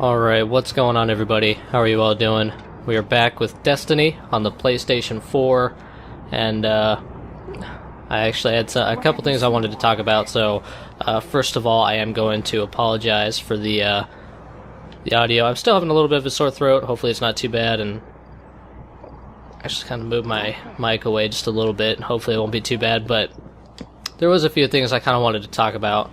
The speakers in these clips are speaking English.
Alright, what's going on everybody? How are you all doing? We are back with Destiny on the PlayStation 4, and I actually had a couple things I wanted to talk about. So first of all, I am going to apologize for the audio. I'm still having a little bit of a sore throat. Hopefully it's not too bad, and I just kind of moved my mic away just a little bit. Hopefully it won't be too bad, but there was a few things I kind of wanted to talk about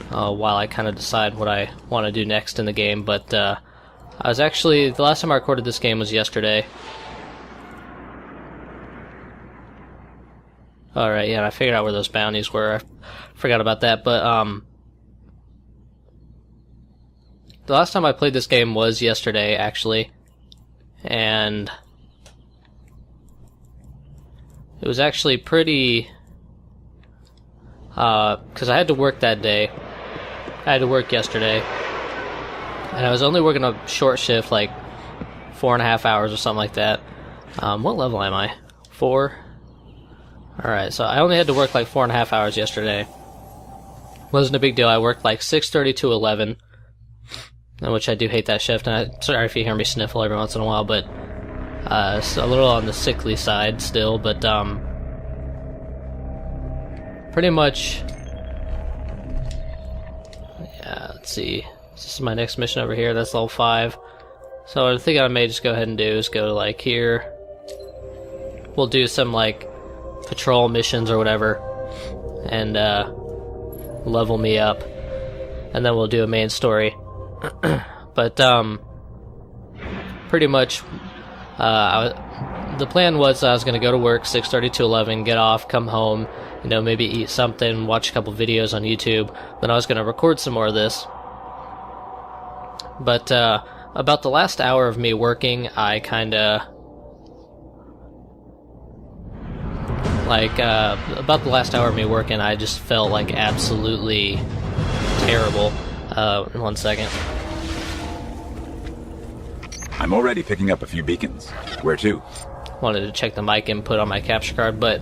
while I kind of decide what I want to do next in the game. But I was actually, the last time I recorded this game was yesterday. Alright, yeah, I figured out where those bounties were. I forgot about that, but the last time I played this game was yesterday, actually, and it was actually pretty, because I had to work that day. I had to work yesterday, and I was only working a short shift, like 4.5 hours or something like that. What level am I? 4? Alright, so I only had to work like 4.5 hours yesterday. Wasn't a big deal. I worked like 6:30 to 11, which I do hate that shift, and I'm sorry if you hear me sniffle every once in a while, but it's a little on the sickly side still, but pretty much, yeah, let's see, this is my next mission over here. That's level 5, so I think I may just go ahead and do is go to like here. We'll do some like patrol missions or whatever, and level me up, and then we'll do a main story. But pretty much the plan was I was going to go to work 6:30 to 11, get off, come home, you know, maybe eat something, watch a couple videos on YouTube, then I was going to record some more of this. But about the last hour of me working, I kinda like about the last hour of me working, I just felt like absolutely terrible. One second. I'm already picking up a few beacons. Where to? Wanted to check the mic input on my capture card, but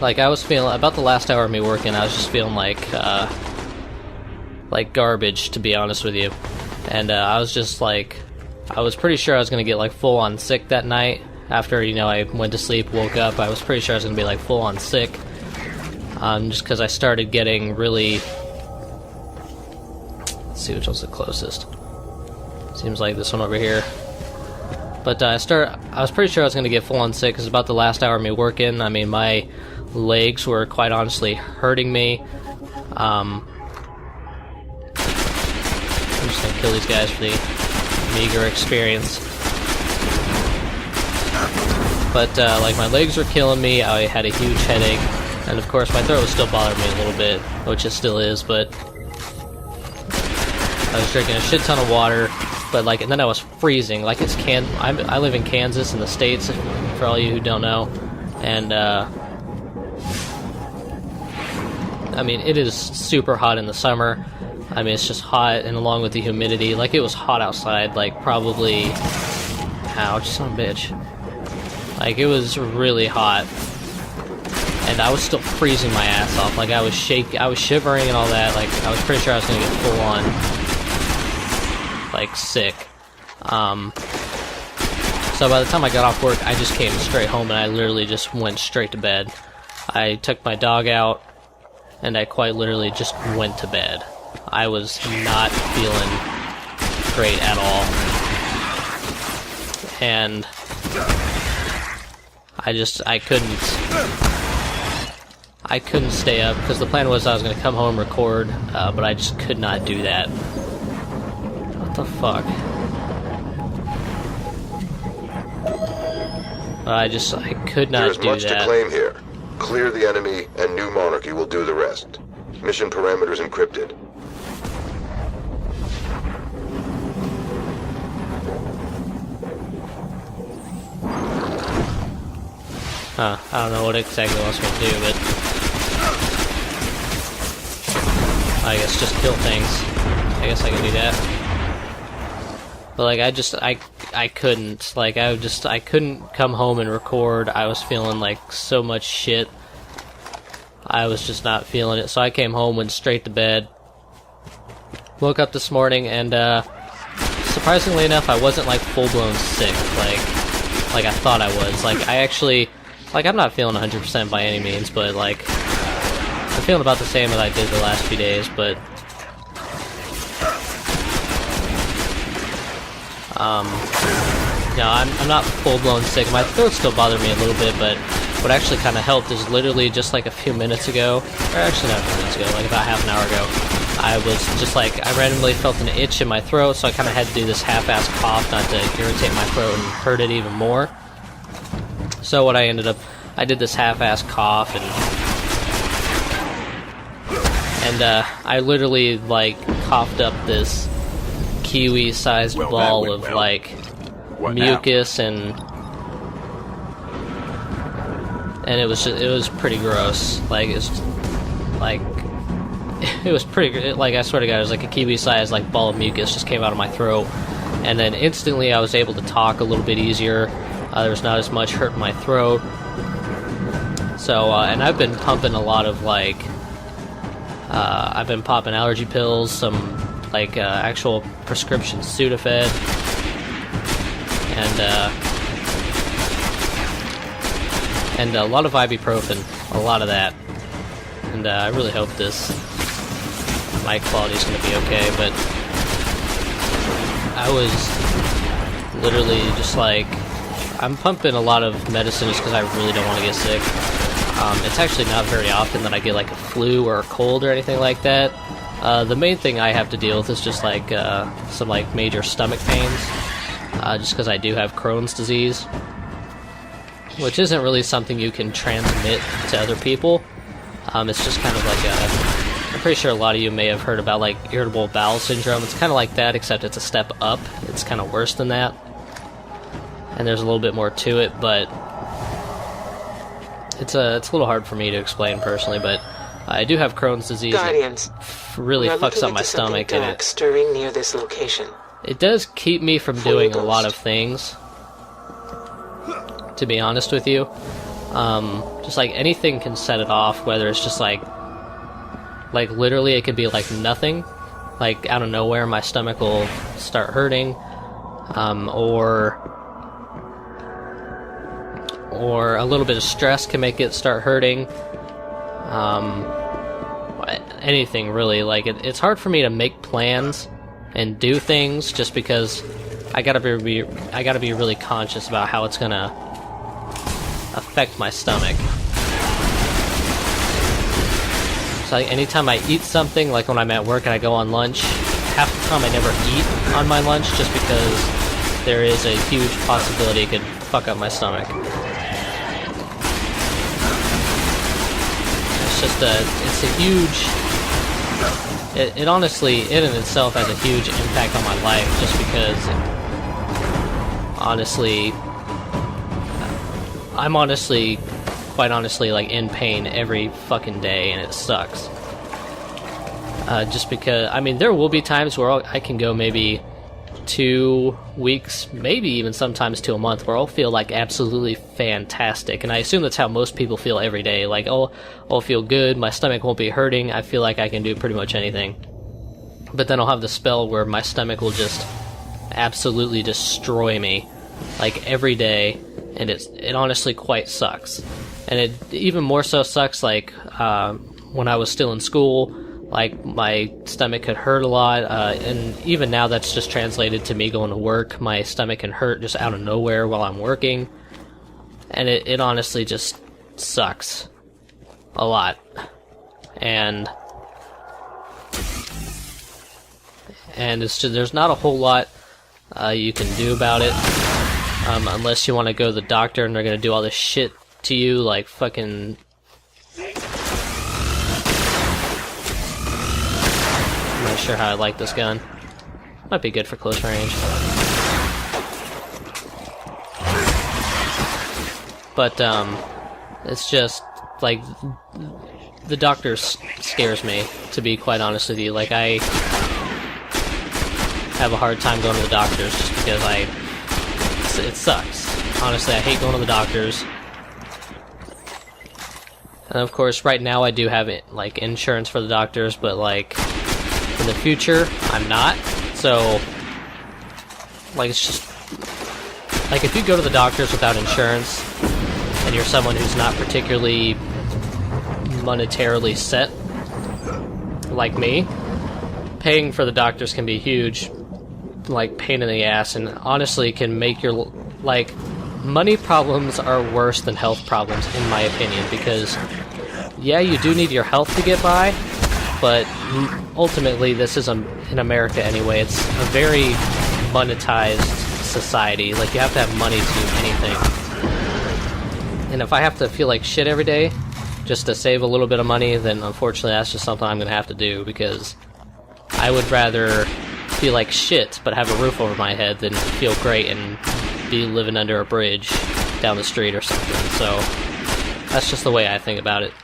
like I was feeling about the last hour of me working, I was just feeling like garbage, to be honest with you. And I was just like, I was pretty sure I was gonna get like full on sick that night. After, you know, I went to sleep, woke up, I was pretty sure I was gonna be like full on sick. Just because I started getting really. Let's see which one's the closest. Seems like this one over here. But I was pretty sure I was going to get full on sick because about the last hour of me working, I mean, my legs were quite honestly hurting me. I'm just going to kill these guys for the meager experience. But like my legs were killing me, I had a huge headache, and of course my throat was still bothering me a little bit, which it still is, but I was drinking a shit ton of water. But like, and then I was freezing. Like it's I live in Kansas in the States, for all you who don't know, and I mean it is super hot in the summer. I mean it's just hot, and along with the humidity, like it was hot outside, like probably, ouch, son of a bitch. Like it was really hot, and I was still freezing my ass off. Like I was shivering and all that. Like I was pretty sure I was gonna get full on like sick. So by the time I got off work, I just came straight home and I literally just went straight to bed. I took my dog out and I quite literally just went to bed. I was not feeling great at all, and I couldn't stay up because the plan was I was going to come home, record, but I just could not do that. What the fuck? I could not do that. There's much to claim here. Clear the enemy, and New Monarchy will do the rest. Mission parameters encrypted. I don't know what exactly wants me to do, but I guess just kill things. I guess I can do that. But like I couldn't. Like I couldn't come home and record. I was feeling like so much shit. I was just not feeling it. So I came home, went straight to bed. Woke up this morning and surprisingly enough, I wasn't like full-blown sick, like I thought I was. Like, I actually, like, I'm not feeling 100% by any means, but like, I'm feeling about the same as I did the last few days, but no, I'm not full-blown sick. My throat still bothered me a little bit, but what actually kind of helped is literally just like a few minutes ago, or actually not a few minutes ago, like about half an hour ago, I was just like, I randomly felt an itch in my throat, so I kind of had to do this half-ass cough not to irritate my throat and hurt it even more. So what I did this half-ass cough, and I literally like coughed up this kiwi-sized ball of like mucus, and it was pretty gross. Like, it's like, it was pretty, like, I swear to God, it was like a kiwi-sized like ball of mucus just came out of my throat, and then instantly I was able to talk a little bit easier. There was not as much hurt in my throat. So and I've been pumping a lot of like I've been popping allergy pills, some like actual prescription Sudafed, and a lot of ibuprofen, a lot of that. And I really hope this mic quality is going to be okay, but I was literally just like, I'm pumping a lot of medicine just because I really don't want to get sick. It's actually not very often that I get like a flu or a cold or anything like that. The main thing I have to deal with is just like some like major stomach pains, just because I do have Crohn's disease, which isn't really something you can transmit to other people. It's just kind of like I'm pretty sure a lot of you may have heard about like irritable bowel syndrome. It's kind of like that, except it's a step up. It's kind of worse than that, and there's a little bit more to it, but it's a little hard for me to explain personally. But I do have Crohn's disease. Guardians, really fucks up my stomach, and it stirring near this location. It does keep me from doing a lot of things, to be honest with you. Just like anything can set it off, whether it's just like literally it could be like nothing, like out of nowhere my stomach will start hurting, or a little bit of stress can make it start hurting. Anything really. Like it's hard for me to make plans and do things just because I gotta be really conscious about how it's gonna affect my stomach. So like, anytime I eat something, like when I'm at work and I go on lunch, half the time I never eat on my lunch just because there is a huge possibility it could fuck up my stomach. It's a huge, it honestly, in and itself has a huge impact on my life, just because, honestly, I'm quite honestly, like, in pain every fucking day, and it sucks. Just because, I mean, there will be times where I can go maybe 2 weeks, maybe even sometimes to a month, where I'll feel like absolutely fantastic, and I assume that's how most people feel every day. Like, I'll feel good, my stomach won't be hurting, I feel like I can do pretty much anything. But then I'll have the spell where my stomach will just absolutely destroy me, like, every day, and it honestly quite sucks. And it even more so sucks, like, when I was still in school. Like, my stomach could hurt a lot, and even now that's just translated to me going to work. My stomach can hurt just out of nowhere while I'm working, and it honestly just sucks a lot. And it's just, there's not a whole lot you can do about it, unless you want to go to the doctor and they're going to do all this shit to you, like fucking... I'm not sure how I like this gun. Might be good for close range. But, it's just, like, the doctor scares me, to be quite honest with you. Like, I have a hard time going to the doctors just because it sucks. Honestly, I hate going to the doctors. And of course, right now I do have like insurance for the doctors, but like in the future, I'm not. So Like, it's just... Like, if you go to the doctors without insurance, and you're someone who's not particularly monetarily set, like me, paying for the doctors can be a huge, like, pain in the ass, and honestly can make your, like, money problems are worse than health problems, in my opinion, because, yeah, you do need your health to get by, but ultimately, this is, in America anyway, it's a very monetized society. Like, you have to have money to do anything. And if I have to feel like shit every day just to save a little bit of money, then unfortunately that's just something I'm going to have to do, because I would rather feel like shit but have a roof over my head than feel great and be living under a bridge down the street or something. So that's just the way I think about it.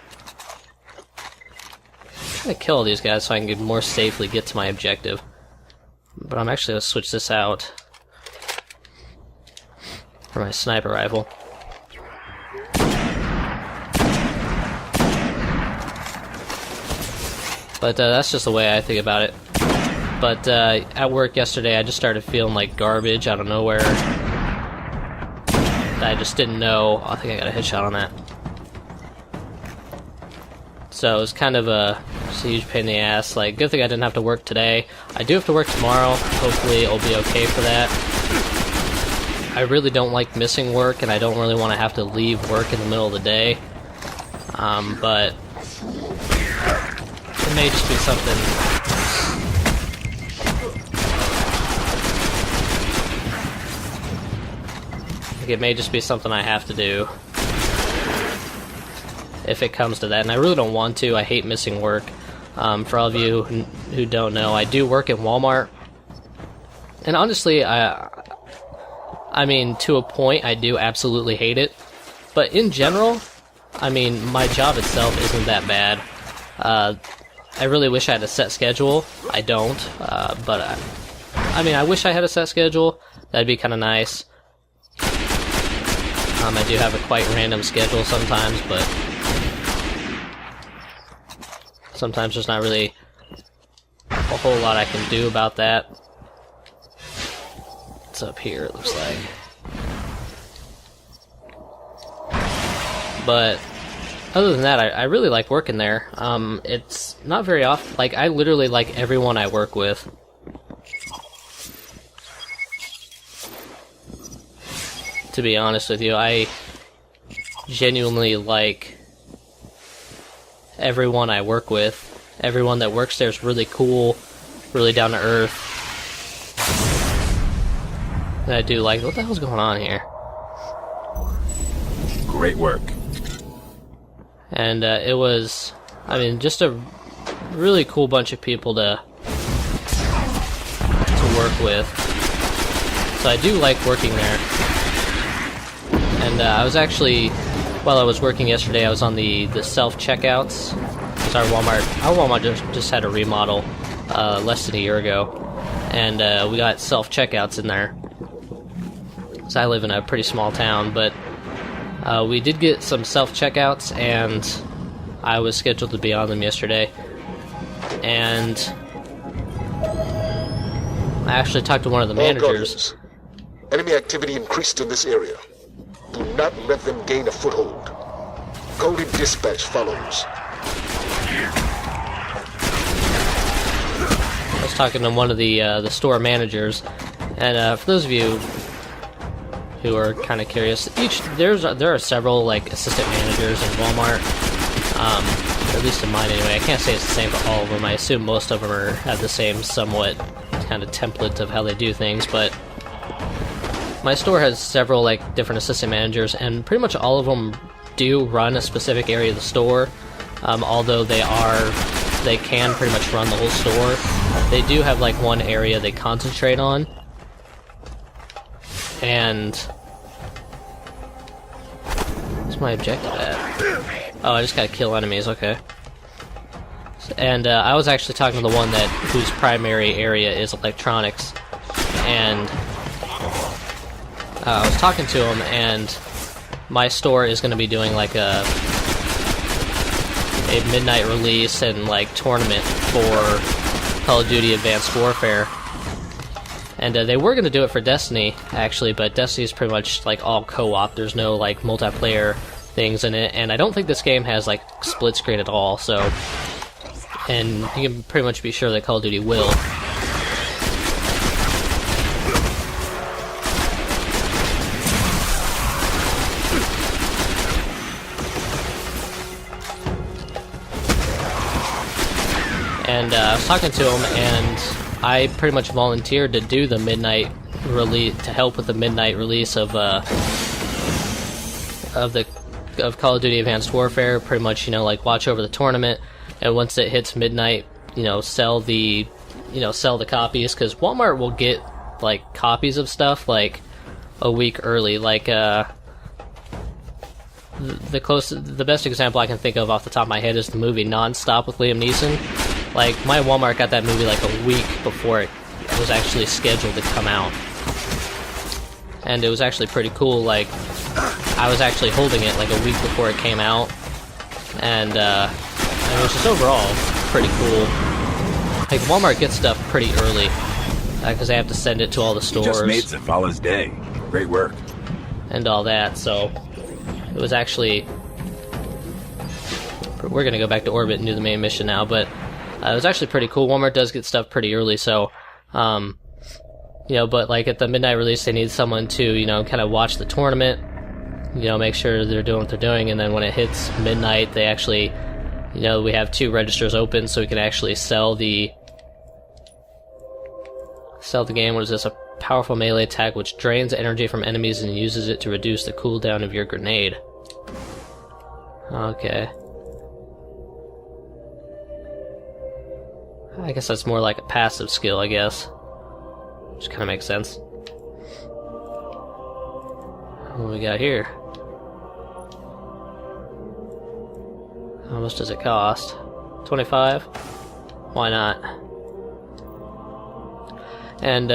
I'm trying to kill all these guys so I can more safely get to my objective. But I'm actually going to switch this out for my sniper rifle. But that's just the way I think about it. But at work yesterday, I just started feeling like garbage out of nowhere. I just didn't know. I think I got a headshot on that. So it was kind of just a huge pain in the ass. Like, good thing I didn't have to work today. I do have to work tomorrow. Hopefully it'll be okay for that. I really don't like missing work, and I don't really want to have to leave work in the middle of the day. But it may just be something. Like, it may just be something I have to do if it comes to that, and I really don't want to. I hate missing work. For all of you who don't know, I do work at Walmart, and honestly, I mean, to a point, I do absolutely hate it. But in general, I mean, my job itself isn't that bad. I really wish I had a set schedule. I don't, but I mean, I wish I had a set schedule. That'd be kind of nice. I do have a quite random schedule sometimes, but sometimes there's not really a whole lot I can do about that. It's up here, it looks like. But other than that, I really like working there. It's not very often. Like, I literally like everyone I work with. To be honest with you, I genuinely like everyone I work with. Everyone that works there is really cool, really down to earth. And I do like, what the hell's going on here? Great work. And it was, I mean, just a really cool bunch of people to work with. So I do like working there. And I was actually, while I was working yesterday, I was on the self-checkouts. Because our Walmart just had a remodel less than a year ago. And we got self-checkouts in there. So I live in a pretty small town, but we did get some self-checkouts, and I was scheduled to be on them yesterday. And I actually talked to one of the managers. Enemy activity increased in this area. Do not let them gain a foothold. Coded dispatch follows. I was talking to one of the store managers, and for those of you who are kind of curious, there are several like assistant managers in Walmart, at least in mine anyway. I can't say it's the same for all of them. I assume most of them have the same somewhat kind of template of how they do things, but my store has several like different assistant managers, and pretty much all of them do run a specific area of the store. Although they can pretty much run the whole store. They do have like one area they concentrate on. And what's my objective at? Oh, I just gotta kill enemies, okay. And I was actually talking to the one whose primary area is electronics, and I was talking to him, and my store is going to be doing like a midnight release and like tournament for Call of Duty Advanced Warfare. And they were going to do it for Destiny, actually, but Destiny is pretty much like all co-op. There's no like multiplayer things in it, and I don't think this game has like split screen at all, so... And you can pretty much be sure that Call of Duty will. And I was talking to him, and I pretty much volunteered to do the midnight release, to help with the midnight release of Call of Duty Advanced Warfare. Pretty much, you know, like watch over the tournament, and once it hits midnight, you know, sell the copies, because Walmart will get like copies of stuff like a week early. Like the best example I can think of off the top of my head is the movie Non-Stop with Liam Neeson. Like, my Walmart got that movie like a week before it was actually scheduled to come out. And it was actually pretty cool. Like, I was actually holding it like a week before it came out. And it was just overall pretty cool. Like, Walmart gets stuff pretty early, because they have to send it to all the stores. You just made Zafala's day. Great work. And all that, so it was actually... We're gonna go back to orbit and do the main mission now, but it was actually pretty cool. Walmart does get stuff pretty early, so, you know, but like at the midnight release, they need someone to, you know, kind of watch the tournament, you know, make sure they're doing what they're doing, and then when it hits midnight, they actually, you know, we have 2 registers open, so we can actually sell the game. What is this? A powerful melee attack which drains energy from enemies and uses it to reduce the cooldown of your grenade. Okay. I guess that's more like a passive skill, I guess. Which kind of makes sense. What do we got here? How much does it cost? 25? Why not? And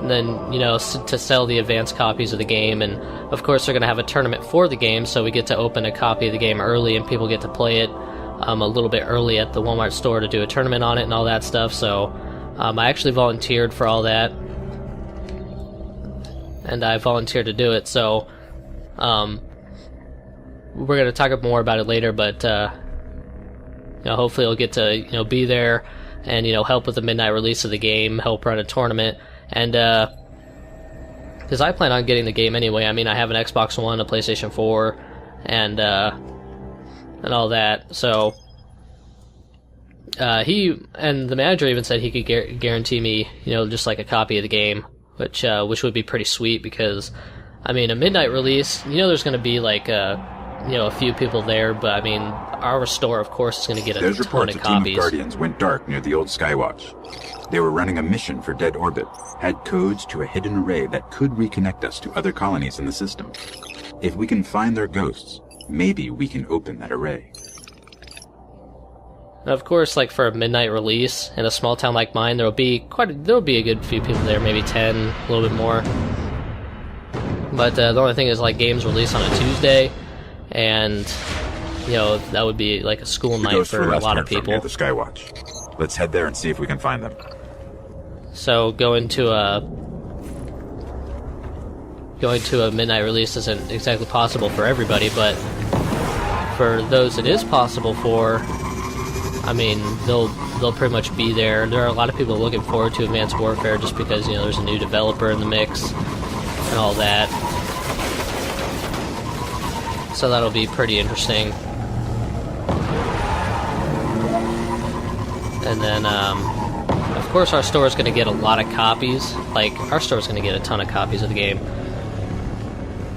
then, you know, to sell the advanced copies of the game, and of course they're going to have a tournament for the game, so we get to open a copy of the game early and people get to play it a little bit early at the Walmart store to do a tournament on it and all that stuff. So I actually volunteered for all that, and I volunteered to do it. So we're going to talk more about it later, but you know, hopefully I'll get to, you know, be there and, you know, help with the midnight release of the game, help run a tournament, and because I plan on getting the game anyway. I mean, I have an Xbox One, a PlayStation 4, and all that, so the manager even said he could guarantee me, you know, just like a copy of the game, which would be pretty sweet, because I mean, a midnight release, you know, there's going to be like you know, a few people there, but I mean, our store of course is going to get a ton of copies. There's reports a team of Guardians went dark near the old Skywatch. They were running a mission for Dead Orbit, had codes to a hidden array that could reconnect us to other colonies in the system. If we can find their ghosts, maybe we can open that array. Now, of course, like for a midnight release in a small town like mine, there'll be a good few people there, maybe 10, a little bit more. But the only thing is, like, games release on a Tuesday, and you know, that would be like a school night for a lot of people. Near the Skywatch. Let's head there and see if we can find them. So going to a midnight release isn't exactly possible for everybody, but for those it is possible for, I mean, they'll pretty much be there. There are a lot of people looking forward to Advanced Warfare just because, you know, there's a new developer in the mix and all that. So that'll be pretty interesting. And then, of course, our store is going to get a lot of copies. Like, our store is going to get a ton of copies of the game.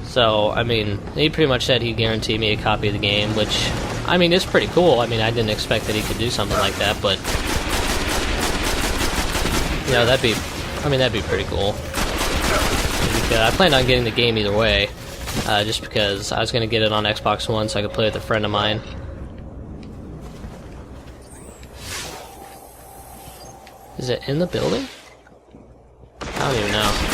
So, I mean, he pretty much said he'd guarantee me a copy of the game, which, I mean, is pretty cool. I mean, I didn't expect that he could do something like that, but, you know, that'd be pretty cool. I planned on getting the game either way, just because I was going to get it on Xbox One so I could play with a friend of mine. Is it in the building? I don't even know.